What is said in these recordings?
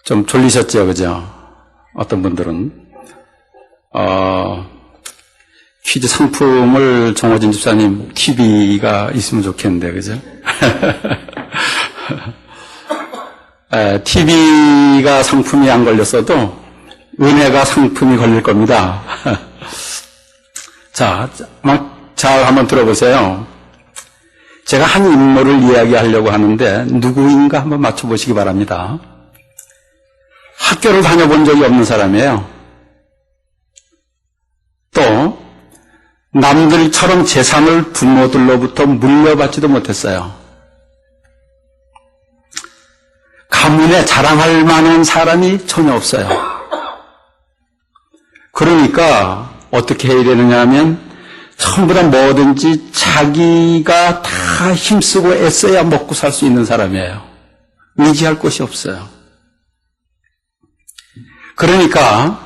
좀 졸리셨죠, 그죠? 어떤 분들은. 퀴즈 상품을 정호진 집사님 TV가 있으면 좋겠는데, 그죠? TV가 상품이 안 걸렸어도 은혜가 상품이 걸릴 겁니다. 자, 잘 한번 들어보세요. 제가 한 인물을 이야기하려고 하는데 누구인가 한번 맞춰보시기 바랍니다. 학교를 다녀본 적이 없는 사람이에요. 또 남들처럼 재산을 부모들로부터 물려받지도 못했어요. 가문에 자랑할 만한 사람이 전혀 없어요. 그러니까 어떻게 해야 되느냐 하면 전부 다 뭐든지 자기가 다 힘쓰고 애써야 먹고 살 수 있는 사람이에요. 의지할 곳이 없어요. 그러니까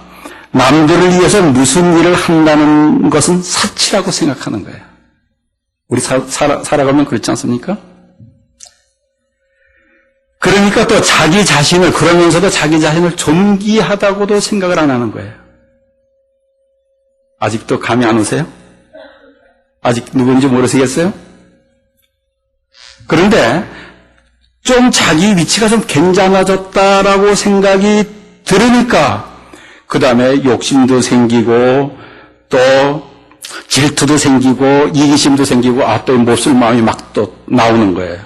남들을 위해서 무슨 일을 한다는 것은 사치라고 생각하는 거예요. 우리 살아가면 그렇지 않습니까? 그러니까 또 자기 자신을, 그러면서도 자기 자신을 존귀하다고도 생각을 안 하는 거예요. 아직도 감이 안 오세요? 아직 누군지 모르시겠어요? 그런데 좀 자기 위치가 좀 괜찮아졌다라고 생각이 들으니까 그 다음에 욕심도 생기고 또 질투도 생기고 이기심도 생기고 또 못쓸 마음이 막 또 나오는 거예요.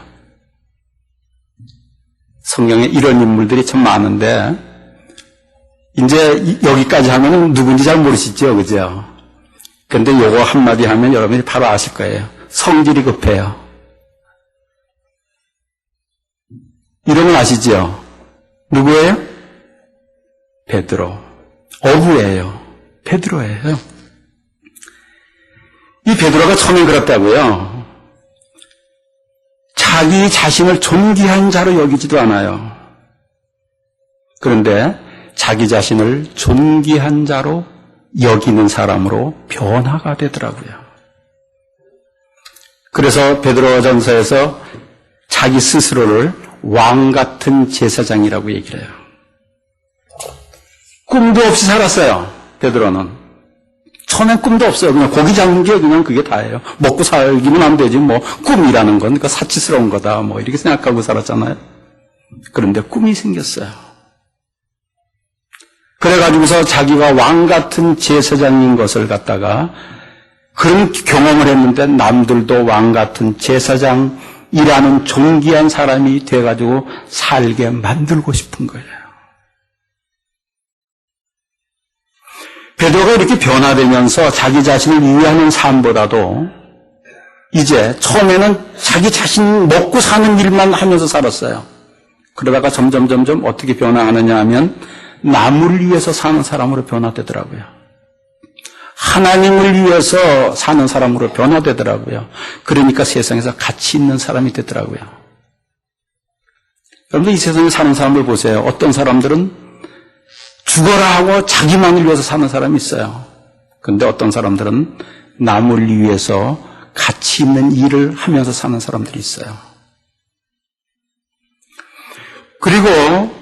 성경에 이런 인물들이 참 많은데 이제 여기까지 하면 누군지 잘 모르시죠, 그죠? 근데 요거 한마디 하면 여러분이 바로 아실 거예요. 성질이 급해요. 이름은 아시죠? 누구예요? 베드로. 어부예요. 베드로예요. 이 베드로가 처음엔 그랬다고요. 자기 자신을 존귀한 자로 여기지도 않아요. 그런데 자기 자신을 존귀한 자로 여기는 사람으로 변화가 되더라고요. 그래서 베드로전서에서 자기 스스로를 왕 같은 제사장이라고 얘기를 해요. 꿈도 없이 살았어요, 베드로는. 처음엔 꿈도 없어요. 그냥 고기 잡는 게 그냥 그게 다예요. 먹고 살기는 안 되지, 뭐, 꿈이라는 건, 그러니까 사치스러운 거다, 뭐, 이렇게 생각하고 살았잖아요. 그런데 꿈이 생겼어요. 그래가지고서 자기가 왕 같은 제사장인 것을 갖다가 그런 경험을 했는데 남들도 왕 같은 제사장이라는 존귀한 사람이 돼가지고 살게 만들고 싶은 거예요. 베드로가 이렇게 변화되면서 자기 자신을 위하는 삶보다도 이제 처음에는 자기 자신 먹고 사는 일만 하면서 살았어요. 그러다가 점점 어떻게 변화하느냐 하면 남을 위해서 사는 사람으로 변화되더라고요. 하나님을 위해서 사는 사람으로 변화되더라고요. 그러니까 세상에서 가치 있는 사람이 되더라고요. 여러분들 이 세상에 사는 사람들 보세요. 어떤 사람들은 죽어라 하고 자기만을 위해서 사는 사람이 있어요. 그런데 어떤 사람들은 남을 위해서 가치 있는 일을 하면서 사는 사람들이 있어요. 그리고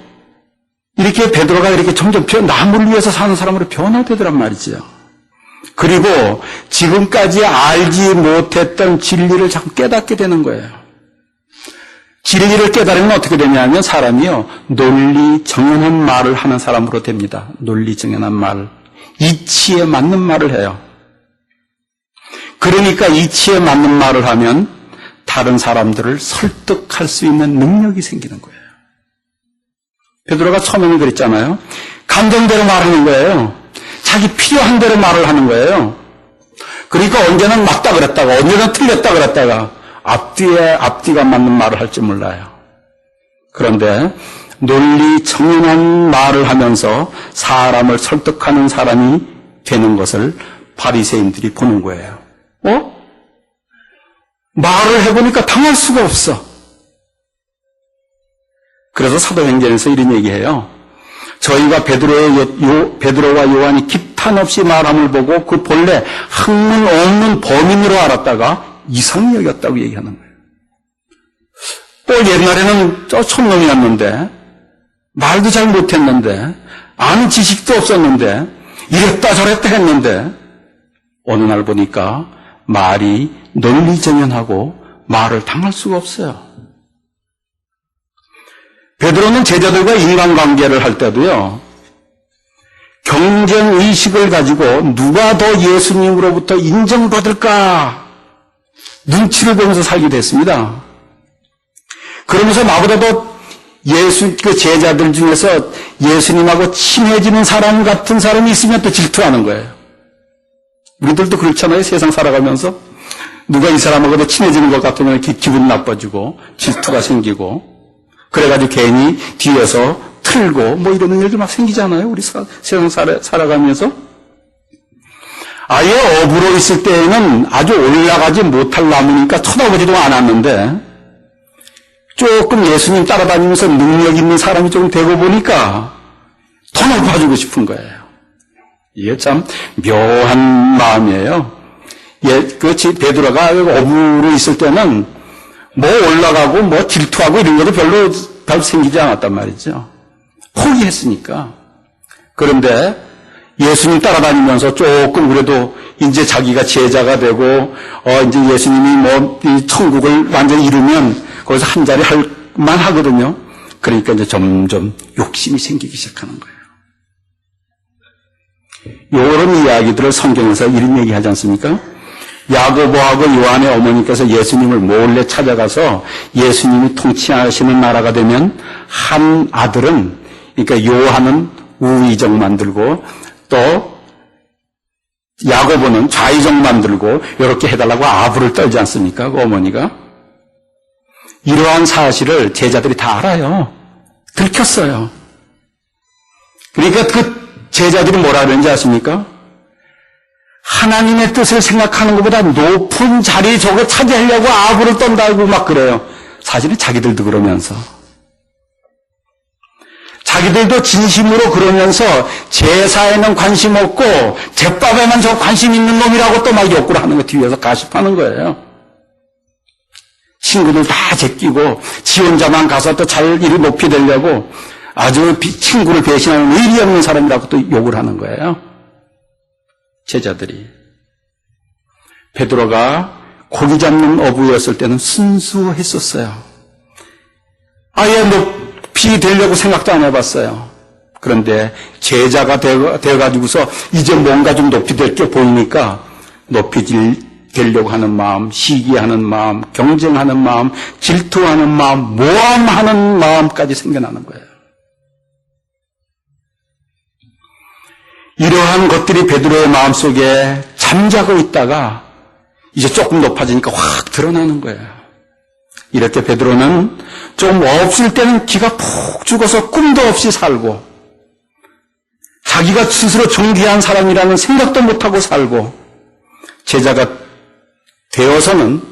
이렇게 베드로가 이렇게 점점 남을 위해서 사는 사람으로 변화되더란 말이지요. 그리고 지금까지 알지 못했던 진리를 자꾸 깨닫게 되는 거예요. 진리를 깨달으면 어떻게 되냐면 사람이요, 논리 정연한 말을 하는 사람으로 됩니다. 논리 정연한 말, 이치에 맞는 말을 해요. 그러니까 이치에 맞는 말을 하면 다른 사람들을 설득할 수 있는 능력이 생기는 거예요. 베드로가 처음에는 그랬잖아요. 감정대로 말하는 거예요. 자기 필요한 대로 말을 하는 거예요. 그러니까 언제는 맞다 그랬다가 언제는 틀렸다 그랬다가 앞뒤가 맞는 말을 할 줄 몰라요. 그런데 논리 정연한 말을 하면서 사람을 설득하는 사람이 되는 것을 바리새인들이 보는 거예요. 말을 해보니까 당할 수가 없어. 그래서 사도행전에서 이런 얘기해요. 저희가 베드로와 요한이 기탄 없이 말함을 보고 그 본래 학문 없는 범인으로 알았다가 이상히 여겼다고 얘기하는 거예요. 옛날에는 저 촌놈이었는데 말도 잘 못했는데, 아는 지식도 없었는데, 이랬다 저랬다 했는데, 어느 날 보니까 말이 논리정연하고 말을 당할 수가 없어요. 베드로는 제자들과 인간관계를 할 때도요, 경쟁의식을 가지고 누가 더 예수님으로부터 인정받을까 눈치를 보면서 살기도 했습니다. 그러면서 나보다도 그 제자들 중에서 예수님하고 친해지는 사람 같은 사람이 있으면 또 질투하는 거예요. 우리들도 그렇잖아요. 세상 살아가면서 누가 이 사람하고 더 친해지는 것 같으면 기분 나빠지고 질투가 생기고 그래가지고 괜히 뒤에서 틀고 뭐 이러는 일도 막 생기잖아요. 우리 세상 살아가면서. 아예 업으로 있을 때에는 아주 올라가지 못할 나무니까 쳐다보지도 않았는데 조금 예수님 따라다니면서 능력 있는 사람이 좀 되고 보니까 더 높아지고 싶은 거예요. 이게 참 묘한 마음이에요. 베드로가 업으로 있을 때는 뭐 올라가고 뭐 질투하고 이런 것도 별로 생기지 않았단 말이죠. 포기했으니까. 그런데 예수님 따라다니면서 조금 그래도 이제 자기가 제자가 되고 이제 예수님이 뭐 이 천국을 완전히 이루면 거기서 한 자리 할 만하거든요. 그러니까 이제 점점 욕심이 생기기 시작하는 거예요. 이런 이야기들을 성경에서 이런 얘기하지 않습니까? 야고보하고 요한의 어머니께서 예수님을 몰래 찾아가서 예수님이 통치하시는 나라가 되면 한 아들은, 그러니까 요한은 우의정 만들고 또 야고보는 좌의정 만들고 이렇게 해달라고 아부를 떨지 않습니까? 그 어머니가. 이러한 사실을 제자들이 다 알아요. 들켰어요. 그러니까 그 제자들이 뭐라 그러는지 아십니까? 하나님의 뜻을 생각하는 것보다 높은 자리 저거 차지하려고 아부를 떤다고 막 그래요. 사실은 자기들도 그러면서. 자기들도 진심으로 그러면서 제사에는 관심 없고 제밥에만 저 관심 있는 놈이라고 또 막 욕을 하는 거 뒤에서 가십하는 거예요. 친구들 다 제끼고 지 혼자만 가서 또 잘 일을 높이 되려고 아주 친구를 배신하는 의리 없는 사람이라고 또 욕을 하는 거예요. 제자들이. 베드로가 고기 잡는 어부였을 때는 순수했었어요. 아예 높이 되려고 생각도 안 해봤어요. 그런데 제자가 되어가지고서 이제 뭔가 좀 높이 될 게 보이니까 높이 되려고 하는 마음, 시기하는 마음, 경쟁하는 마음, 질투하는 마음, 모함하는 마음까지 생겨나는 거예요. 이러한 것들이 베드로의 마음속에 잠자고 있다가 이제 조금 높아지니까 확 드러나는 거예요. 이렇게 베드로는 좀 없을 때는 기가 푹 죽어서 꿈도 없이 살고 자기가 스스로 존귀한 사람이라는 생각도 못하고 살고 제자가 되어서는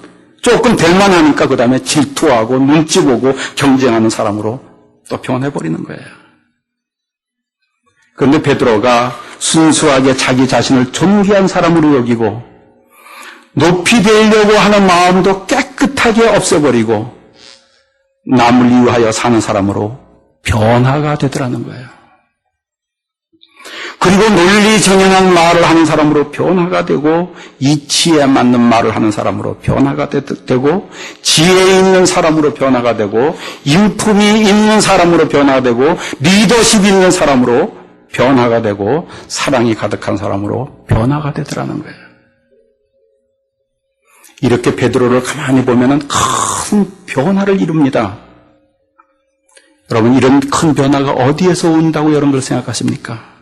조금 될 만하니까 그 다음에 질투하고 눈치 보고 경쟁하는 사람으로 또 변해버리는 거예요. 그런데 베드로가 순수하게 자기 자신을 존귀한 사람으로 여기고 높이 되려고 하는 마음도 깨끗하게 없애버리고 남을 위하여 사는 사람으로 변화가 되더라는 거예요. 그리고 논리정연한 말을 하는 사람으로 변화가 되고 이치에 맞는 말을 하는 사람으로 변화가 되고 지혜 있는 사람으로 변화가 되고 인품이 있는 사람으로 변화가 되고 리더십 있는 사람으로 변화가 되고 사랑이 가득한 사람으로 변화가 되더라는 거예요. 이렇게 베드로를 가만히 보면은 큰 변화를 이룹니다. 여러분, 이런 큰 변화가 어디에서 온다고 여러분들 생각하십니까?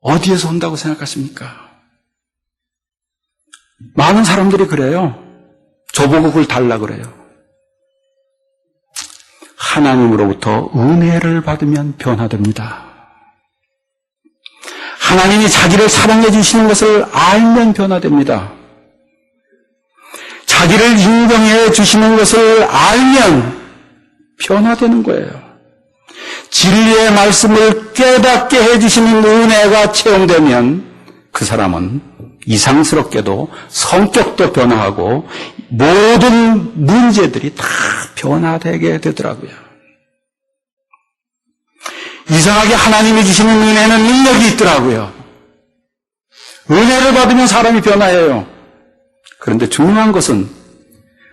어디에서 온다고 생각하십니까? 많은 사람들이 그래요. 저보고 그걸 달라 그래요. 하나님으로부터 은혜를 받으면 변화됩니다. 하나님이 자기를 사랑해 주시는 것을 알면 변화됩니다. 자기를 인정해 주시는 것을 알면 변화되는 거예요. 진리의 말씀을 깨닫게 해주시는 은혜가 채용되면 그 사람은 이상스럽게도 성격도 변화하고 모든 문제들이 다 변화되게 되더라고요. 이상하게 하나님이 주시는 은혜는 능력이 있더라고요. 은혜를 받으면 사람이 변화해요. 그런데 중요한 것은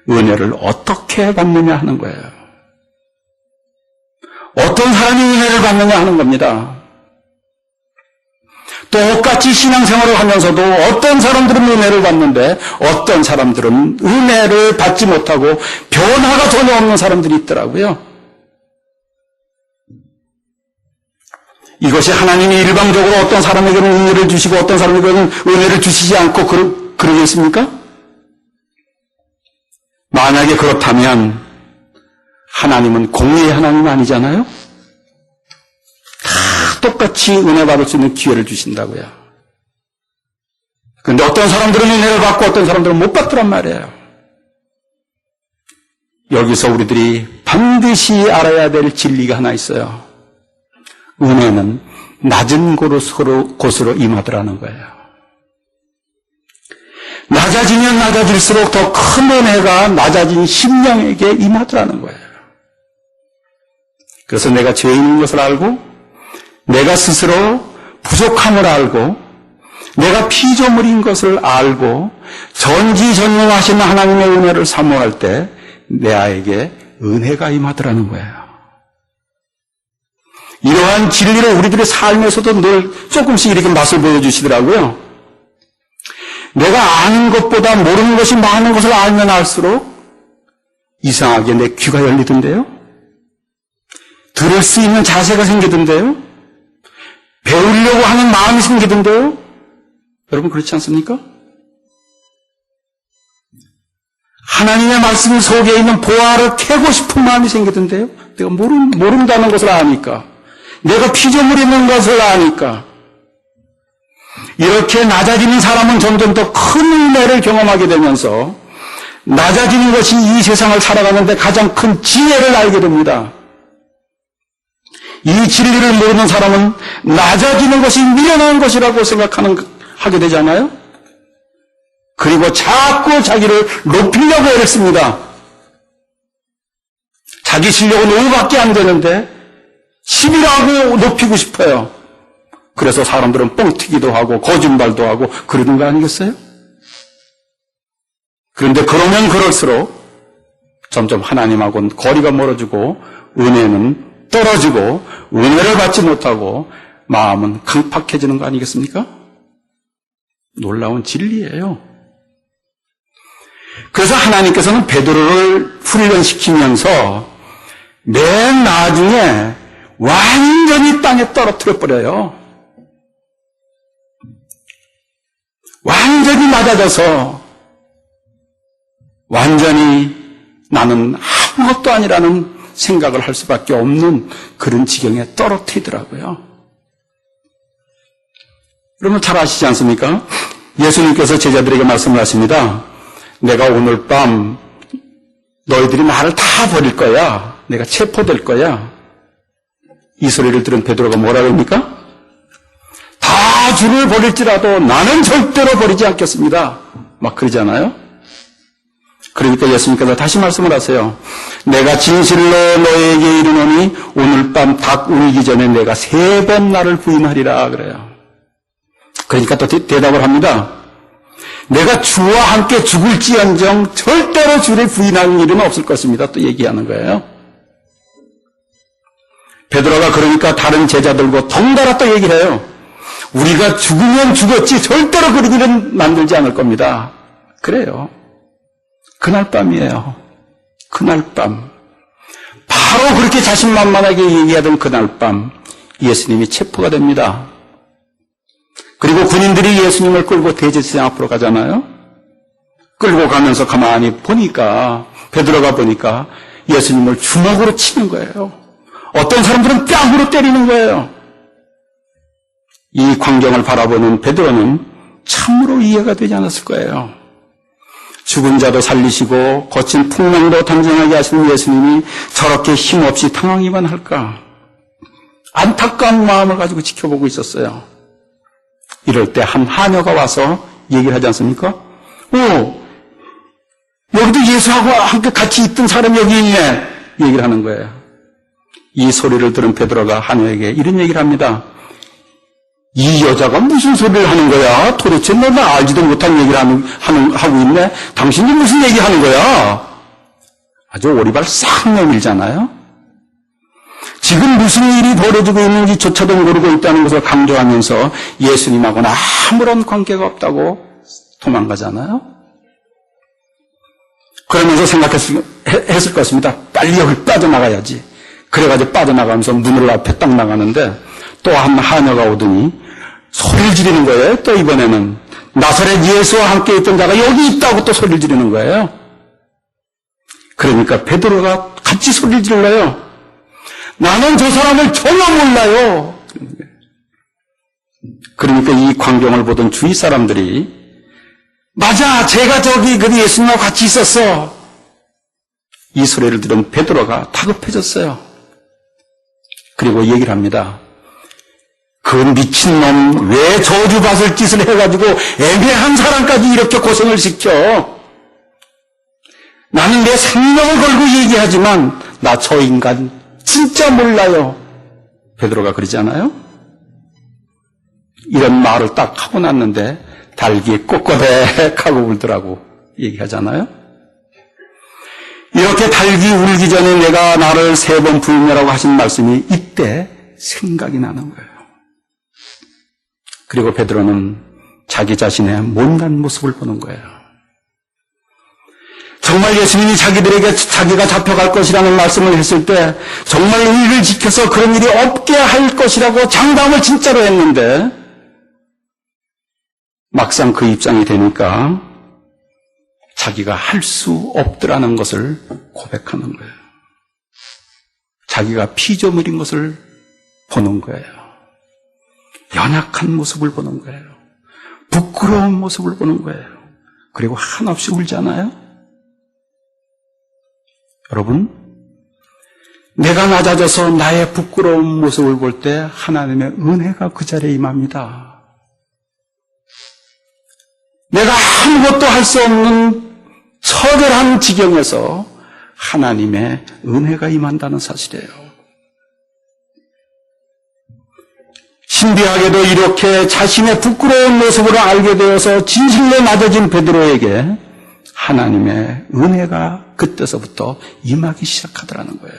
은혜를 어떻게 받느냐 하는 거예요. 어떤 사람이 은혜를 받느냐 하는 겁니다. 똑같이 신앙생활을 하면서도 어떤 사람들은 은혜를 받는데 어떤 사람들은 은혜를 받지 못하고 변화가 전혀 없는 사람들이 있더라고요. 이것이 하나님이 일방적으로 어떤 사람에게는 은혜를 주시고 어떤 사람에게는 은혜를 주시지 않고 그러겠습니까? 만약에 그렇다면 하나님은 공의의 하나님 아니잖아요? 다 똑같이 은혜 받을 수 있는 기회를 주신다고요. 그런데 어떤 사람들은 은혜를 받고 어떤 사람들은 못 받더란 말이에요. 여기서 우리들이 반드시 알아야 될 진리가 하나 있어요. 은혜는 낮은 곳으로 임하더라는 거예요. 낮아지면 낮아질수록 더 큰 은혜가 낮아진 심령에게 임하더라는 거예요. 그래서 내가 죄인인 것을 알고 내가 스스로 부족함을 알고 내가 피조물인 것을 알고 전지전능하신 하나님의 은혜를 사모할 때 내 아에게 은혜가 임하더라는 거예요. 이러한 진리를 우리들의 삶에서도 늘 조금씩 이렇게 맛을 보여주시더라고요. 내가 아는 것보다 모르는 것이 많은 것을 알면 알수록 이상하게 내 귀가 열리던데요. 들을 수 있는 자세가 생기던데요. 배우려고 하는 마음이 생기던데요. 여러분 그렇지 않습니까? 하나님의 말씀 속에 있는 보화를 캐고 싶은 마음이 생기던데요. 내가 모른다는 것을 아니까. 내가 피조물이 있는 것을 아니까. 이렇게 낮아지는 사람은 점점 더 큰 은혜를 경험하게 되면서 낮아지는 것이 이 세상을 살아가는데 가장 큰 지혜를 알게 됩니다. 이 진리를 모르는 사람은 낮아지는 것이 미련한 것이라고 하게 되잖아요. 그리고 자꾸 자기를 높이려고 애쓰니다. 자기 실력은 5밖에 안 되는데 10이라고 높이고 싶어요. 그래서 사람들은 뻥튀기도 하고 거짓말도 하고 그러는 거 아니겠어요? 그런데 그러면 그럴수록 점점 하나님하고는 거리가 멀어지고 은혜는 떨어지고 은혜를 받지 못하고 마음은 강팍해지는 거 아니겠습니까? 놀라운 진리예요. 그래서 하나님께서는 베드로를 훈련시키면서 맨 나중에 완전히 땅에 떨어뜨려 버려요. 완전히 낮아져서 완전히 나는 아무것도 아니라는 생각을 할 수밖에 없는 그런 지경에 떨어뜨리더라고요. 여러분 잘 아시지 않습니까? 예수님께서 제자들에게 말씀을 하십니다. 내가 오늘 밤 너희들이 나를 다 버릴 거야. 내가 체포될 거야. 이 소리를 들은 베드로가 뭐라 그럽니까? 다 주를 버릴지라도 나는 절대로 버리지 않겠습니다. 막 그러잖아요. 그러니까 예수님께서 다시 말씀을 하세요. 내가 진실로 너에게 이르노니 오늘 밤 닭 울기 전에 내가 3번 나를 부인하리라 그래요. 그러니까 또 대답을 합니다. 내가 주와 함께 죽을지언정 절대로 주를 부인하는 일은 없을 것입니다. 또 얘기하는 거예요. 베드로가 그러니까 다른 제자들과 덩달아 또 얘기를 해요. 우리가 죽으면 죽었지 절대로 그런 일은 만들지 않을 겁니다. 그래요. 그날 밤이에요. 그날 밤. 바로 그렇게 자신만만하게 얘기하던 그날 밤 예수님이 체포가 됩니다. 그리고 군인들이 예수님을 끌고 대제사장 앞으로 가잖아요. 끌고 가면서 가만히 보니까 베드로가 보니까 예수님을 주먹으로 치는 거예요. 어떤 사람들은 뺨으로 때리는 거예요. 이 광경을 바라보는 베드로는 참으로 이해가 되지 않았을 거예요. 죽은 자도 살리시고 거친 풍랑도 담쟁하게 하시는 예수님이 저렇게 힘없이 당황이만 할까? 안타까운 마음을 가지고 지켜보고 있었어요. 이럴 때 한 하녀가 와서 얘기를 하지 않습니까? 여기도 예수하고 함께 같이 있던 사람이 여기 있네. 얘기를 하는 거예요. 이 소리를 들은 베드로가 하나에게 이런 얘기를 합니다. 이 여자가 무슨 소리를 하는 거야? 도대체 너는 알지도 못한 얘기를 하고 있네? 당신이 무슨 얘기하는 거야? 아주 오리발 싹 내밀잖아요. 지금 무슨 일이 벌어지고 있는지조차도 모르고 있다는 것을 강조하면서 예수님하고는 아무런 관계가 없다고 도망가잖아요. 그러면서 생각했을 것입니다. 빨리 여기 빠져나가야지. 그래가지고 빠져나가면서 문을 앞에 딱 나가는데 또 한 하녀가 오더니 소리를 지르는 거예요. 또 이번에는 나사렛 예수와 함께 있던 자가 여기 있다고 또 소리를 지르는 거예요. 그러니까 베드로가 같이 소리를 질러요. 나는 저 사람을 전혀 몰라요. 그러니까 이 광경을 보던 주위 사람들이 맞아, 제가 저기 그 예수님과 같이 있었어. 이 소리를 들은 베드로가 다급해졌어요. 그리고 얘기를 합니다. 그 미친놈 왜 저주받을 짓을 해가지고 애매한 사람까지 이렇게 고생을 시켜. 나는 내 생명을 걸고 얘기하지만 나 저 인간 진짜 몰라요. 베드로가 그러지 않아요? 이런 말을 딱 하고 났는데 달기에 꼬꼬댁 하고 울더라고 얘기하잖아요. 이렇게 달기 울기 전에 내가 나를 3번 부인이라고 하신 말씀이 이때 생각이 나는 거예요. 그리고 베드로는 자기 자신의 못난 모습을 보는 거예요. 정말 예수님이 자기들에게 자기가 잡혀갈 것이라는 말씀을 했을 때 정말 의를 지켜서 그런 일이 없게 할 것이라고 장담을 진짜로 했는데 막상 그 입장이 되니까 자기가 할 수 없더라는 것을 고백하는 거예요. 자기가 피조물인 것을 보는 거예요. 연약한 모습을 보는 거예요. 부끄러운 모습을 보는 거예요. 그리고 한없이 울잖아요. 여러분, 내가 낮아져서 나의 부끄러운 모습을 볼 때 하나님의 은혜가 그 자리에 임합니다. 내가 아무것도 할 수 없는 처절한 지경에서 하나님의 은혜가 임한다는 사실이에요. 신비하게도 이렇게 자신의 부끄러운 모습을 알게 되어서 진실로 낮아진 베드로에게 하나님의 은혜가 그때서부터 임하기 시작하더라는 거예요.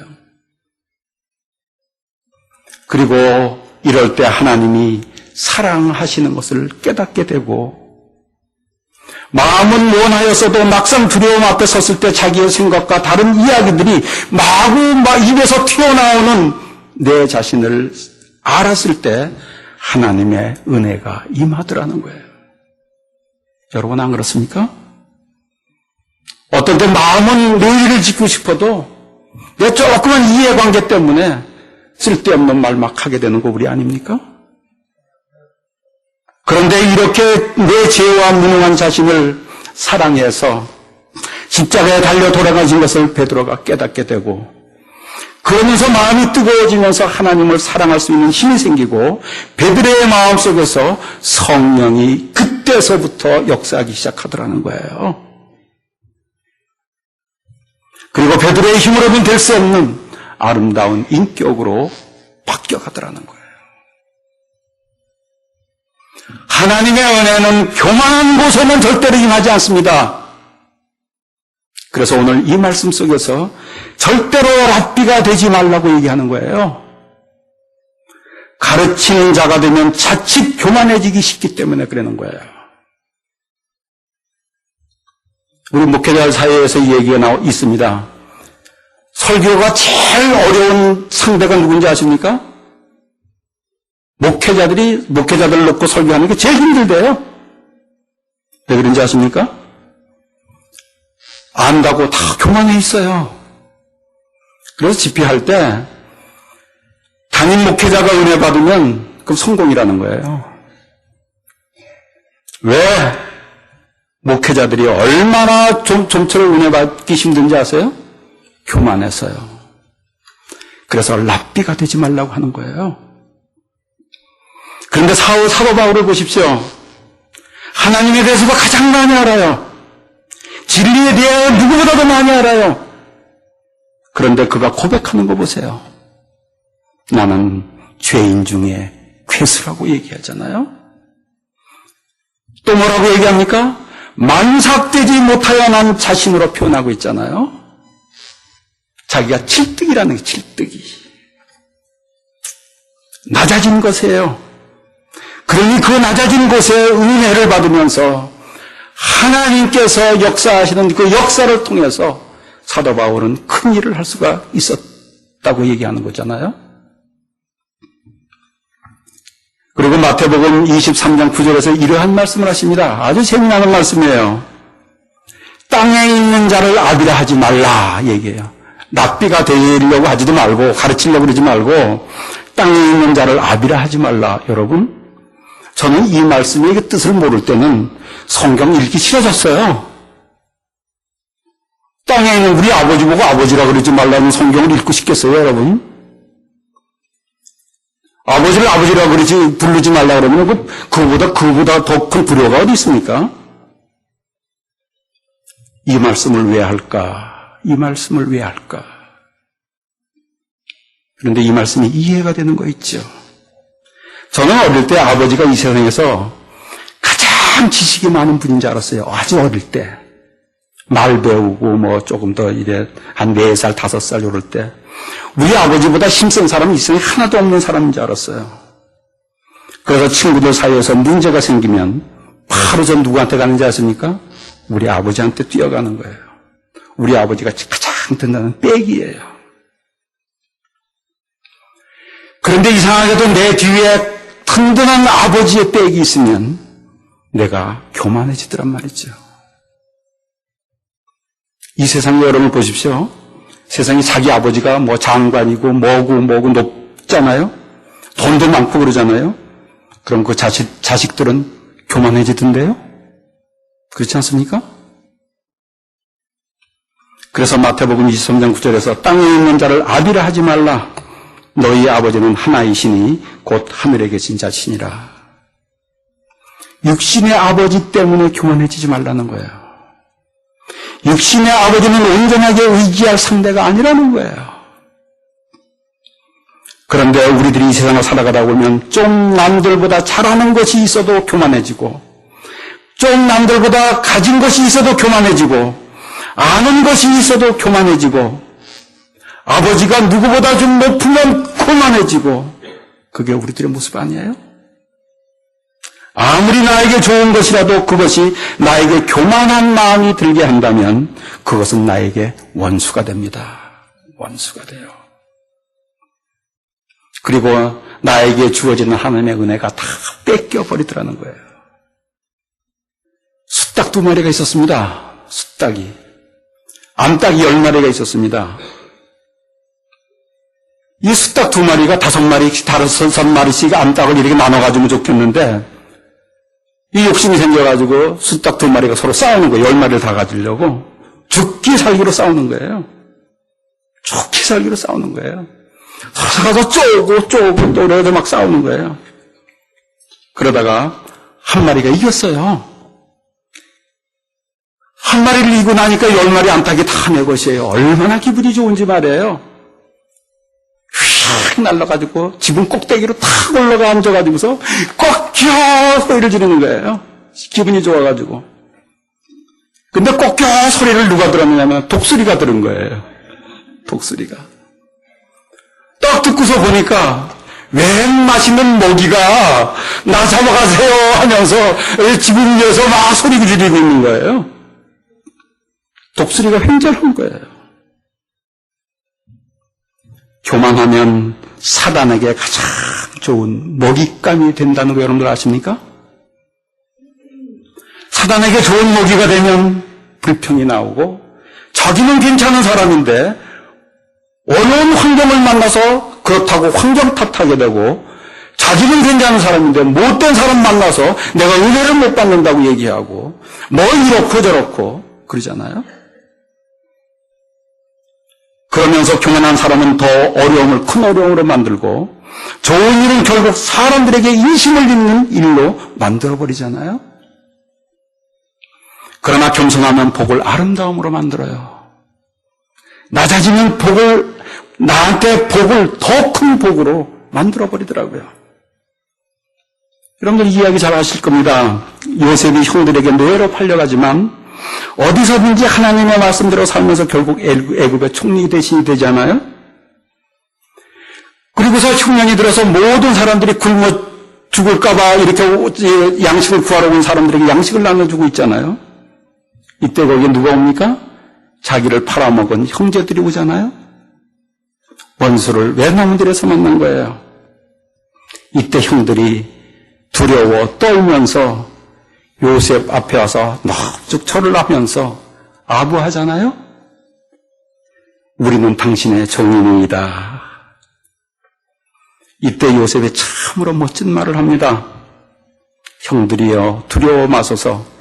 그리고 이럴 때 하나님이 사랑하시는 것을 깨닫게 되고 마음은 원하였어도 막상 두려움 앞에 섰을 때 자기의 생각과 다른 이야기들이 마구 입에서 튀어나오는 내 자신을 알았을 때 하나님의 은혜가 임하더라는 거예요. 여러분 안 그렇습니까? 어떤 때 마음은 의리를 짓고 싶어도 내 조그만 이해관계 때문에 쓸데없는 말 막 하게 되는 거 우리 아닙니까? 그런데 이렇게 내 죄와 무능한 자신을 사랑해서 십자가에 달려 돌아가신 것을 베드로가 깨닫게 되고 그러면서 마음이 뜨거워지면서 하나님을 사랑할 수 있는 힘이 생기고 베드로의 마음속에서 성령이 그때서부터 역사하기 시작하더라는 거예요. 그리고 베드로의 힘으로는 될 수 없는 아름다운 인격으로 바뀌어가더라는 거예요. 하나님의 은혜는 교만한 곳에는 절대로 임하지 않습니다. 그래서 오늘 이 말씀 속에서 절대로 랍비가 되지 말라고 얘기하는 거예요. 가르치는 자가 되면 자칫 교만해지기 쉽기 때문에 그러는 거예요. 우리 목회자 사이에서 이 얘기가 있습니다. 설교가 제일 어려운 상대가 누군지 아십니까? 목회자들 놓고 설교하는 게 제일 힘들대요. 왜 그런지 아십니까? 안다고 다 교만해 있어요. 그래서 집회할 때 담임 목회자가 은혜 받으면 그럼 성공이라는 거예요. 왜? 목회자들이 얼마나 좀처럼 은혜 받기 힘든지 아세요? 교만해서요. 그래서 랍비가 되지 말라고 하는 거예요. 그런데 사도 바울을 보십시오. 하나님에 대해서 가장 많이 알아요. 진리에 대하여 누구보다도 많이 알아요. 그런데 그가 고백하는 거 보세요. 나는 죄인 중에 괴수라고 얘기하잖아요. 또 뭐라고 얘기합니까? 만삭되지 못하여 난 자신으로 표현하고 있잖아요. 자기가 칠뜨기라는 게 칠뜨기. 낮아진 것이에요. 그러니 그 낮아진 곳에 은혜를 받으면서 하나님께서 역사하시는 그 역사를 통해서 사도 바울은 큰 일을 할 수가 있었다고 얘기하는 거잖아요. 그리고 마태복음 23장 9절에서 이러한 말씀을 하십니다. 아주 재미나는 말씀이에요. 땅에 있는 자를 아비라 하지 말라 얘기해요. 랍비가 되려고 하지도 말고 가르치려고 그러지 말고 땅에 있는 자를 아비라 하지 말라. 여러분, 저는 이 말씀의 그 뜻을 모를 때는 성경 읽기 싫어졌어요. 땅에 있는 우리 아버지 보고 아버지라 그러지 말라는 성경을 읽고 싶겠어요, 여러분? 아버지를 아버지라 그러지 부르지 말라 그러면 그보다 더 큰 불효가 어디 있습니까? 이 말씀을 왜 할까? 이 말씀을 왜 할까? 그런데 이 말씀이 이해가 되는 거 있죠. 저는 어릴 때 아버지가 이 세상에서 가장 지식이 많은 분인 줄 알았어요. 아주 어릴 때. 말 배우고 뭐 조금 더 이래 한 4살, 5살 이럴 때 우리 아버지보다 힘센 사람이 이 세상에 하나도 없는 사람인 줄 알았어요. 그래서 친구들 사이에서 문제가 생기면 바로 전 누구한테 가는지 아십니까? 우리 아버지한테 뛰어가는 거예요. 우리 아버지가 가장 든든한 백이에요. 그런데 이상하게도 내 뒤에 든든한 아버지의 백이 있으면 내가 교만해지더란 말이죠. 이 세상에 여러분 보십시오. 세상에 자기 아버지가 뭐 장관이고 뭐고 높잖아요. 돈도 많고 그러잖아요. 그럼 그 자식들은 교만해지던데요? 그렇지 않습니까? 그래서 마태복음 23장 9절에서 땅에 있는 자를 아비라 하지 말라. 너희 아버지는 하나이시니 곧 하늘에 계신 자시니라. 육신의 아버지 때문에 교만해지지 말라는 거예요. 육신의 아버지는 온전하게 의지할 상대가 아니라는 거예요. 그런데 우리들이 이 세상을 살아가다 보면 좀 남들보다 잘하는 것이 있어도 교만해지고, 좀 남들보다 가진 것이 있어도 교만해지고, 아는 것이 있어도 교만해지고, 아버지가 누구보다 좀 높으면 교만해지고, 그게 우리들의 모습 아니에요? 아무리 나에게 좋은 것이라도 그것이 나에게 교만한 마음이 들게 한다면 그것은 나에게 원수가 됩니다. 원수가 돼요. 그리고 나에게 주어지는 하나님의 은혜가 다 뺏겨버리더라는 거예요. 숫닭 2마리가 있었습니다. 숫닭이. 암탉이 10마리가 있었습니다. 이 숫닭 2마리가 5마리씩, 5마리씩 암탉을 이렇게 나눠가지고 좋겠는데 이 욕심이 생겨가지고 숫닭 2마리가 서로 싸우는 거예요. 10마리를 다 가지려고. 죽기 살기로 싸우는 거예요. 죽기 살기로 싸우는 거예요. 서로 가서 쪼고 또 그래서 막 싸우는 거예요. 그러다가 한 마리가 이겼어요. 한 마리를 이기고 나니까 10마리 암탉이 다 내 것이에요. 얼마나 기분이 좋은지 말이에요. 휙 날라가지고 지붕 꼭대기로 탁 올라가 앉아가지고서 꽉 소리를 지르는 거예요. 기분이 좋아가지고. 근데 꼭 소리를 누가 들었느냐면 독수리가 들은 거예요. 독수리가. 딱 듣고서 보니까 웬 맛있는 모기가 나 잡아가세요 하면서 지붕 위에서 막 소리 지르고 있는 거예요. 독수리가 횡절한 거예요. 교만하면 사단에게 가장 좋은 먹잇감이 된다는 거 여러분들 아십니까? 사단에게 좋은 먹이가 되면 불평이 나오고 자기는 괜찮은 사람인데 어려운 환경을 만나서 그렇다고 환경 탓하게 되고 자기는 괜찮은 사람인데 못된 사람 만나서 내가 은혜를 못 받는다고 얘기하고 뭐 이렇고 저렇고 그러잖아요. 그러면서 교만한 사람은 더 어려움을 큰 어려움으로 만들고 좋은 일은 결국 사람들에게 인심을 잇는 일로 만들어버리잖아요. 그러나 겸손하면 복을 아름다움으로 만들어요. 낮아지면 나한테 복을 더 큰 복으로 만들어버리더라고요. 여러분들 이 이야기 잘 아실 겁니다. 요셉이 형들에게 노예로 팔려가지만 어디서든지 하나님의 말씀대로 살면서 결국 애굽의 총리 대신이 되잖아요. 그리고서 흉년이 들어서 모든 사람들이 굶어 죽을까봐 이렇게 양식을 구하러 온 사람들에게 양식을 나눠주고 있잖아요. 이때 거기에 누가 옵니까? 자기를 팔아먹은 형제들이 오잖아요. 원수를 왜 나무들에서 만난 거예요? 이때 형들이 두려워 떨면서 요셉 앞에 와서 넙죽 절을 하면서 아부하잖아요. 우리는 당신의 종이니이다. 이때 요셉이 참으로 멋진 말을 합니다. 형들이여 두려워 마소서.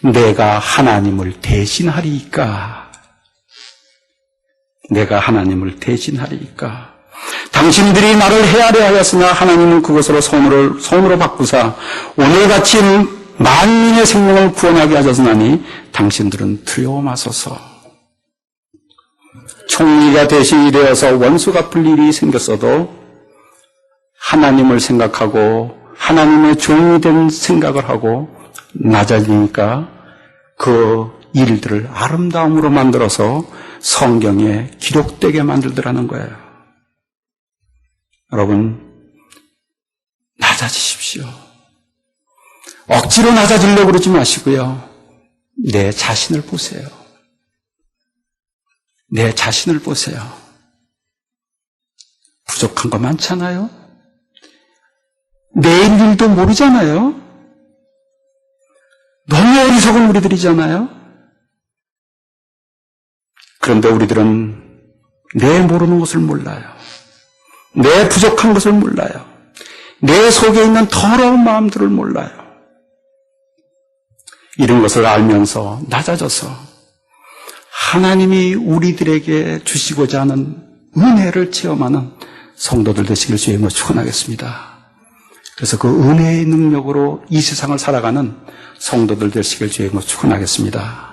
내가 하나님을 대신하리이까. 내가 하나님을 대신하리이까. 당신들이 나를 헤아려 하였으나 하나님은 그것으로 손으로 바꾸사 오늘같이 만민의 생명을 구원하게 하셨으나니 당신들은 두려워 마소서. 총리가 대신이 되어서 원수 갚을 일이 생겼어도 하나님을 생각하고 하나님의 종이 된 생각을 하고 낮아지니까 그 일들을 아름다움으로 만들어서 성경에 기록되게 만들더라는 거예요. 여러분, 낮아지십시오. 억지로 낮아지려고 그러지 마시고요. 내 자신을 보세요. 내 자신을 보세요. 부족한 거 많잖아요. 내일 일도 모르잖아요. 너무 어리석은 우리들이잖아요. 그런데 우리들은 내 모르는 것을 몰라요. 내 부족한 것을 몰라요. 내 속에 있는 더러운 마음들을 몰라요. 이런 것을 알면서 낮아져서 하나님이 우리들에게 주시고자 하는 은혜를 체험하는 성도들 되시길 주님으로 축원하겠습니다. 그래서 그 은혜의 능력으로 이 세상을 살아가는 성도들 되시길 주님으로 축원하겠습니다.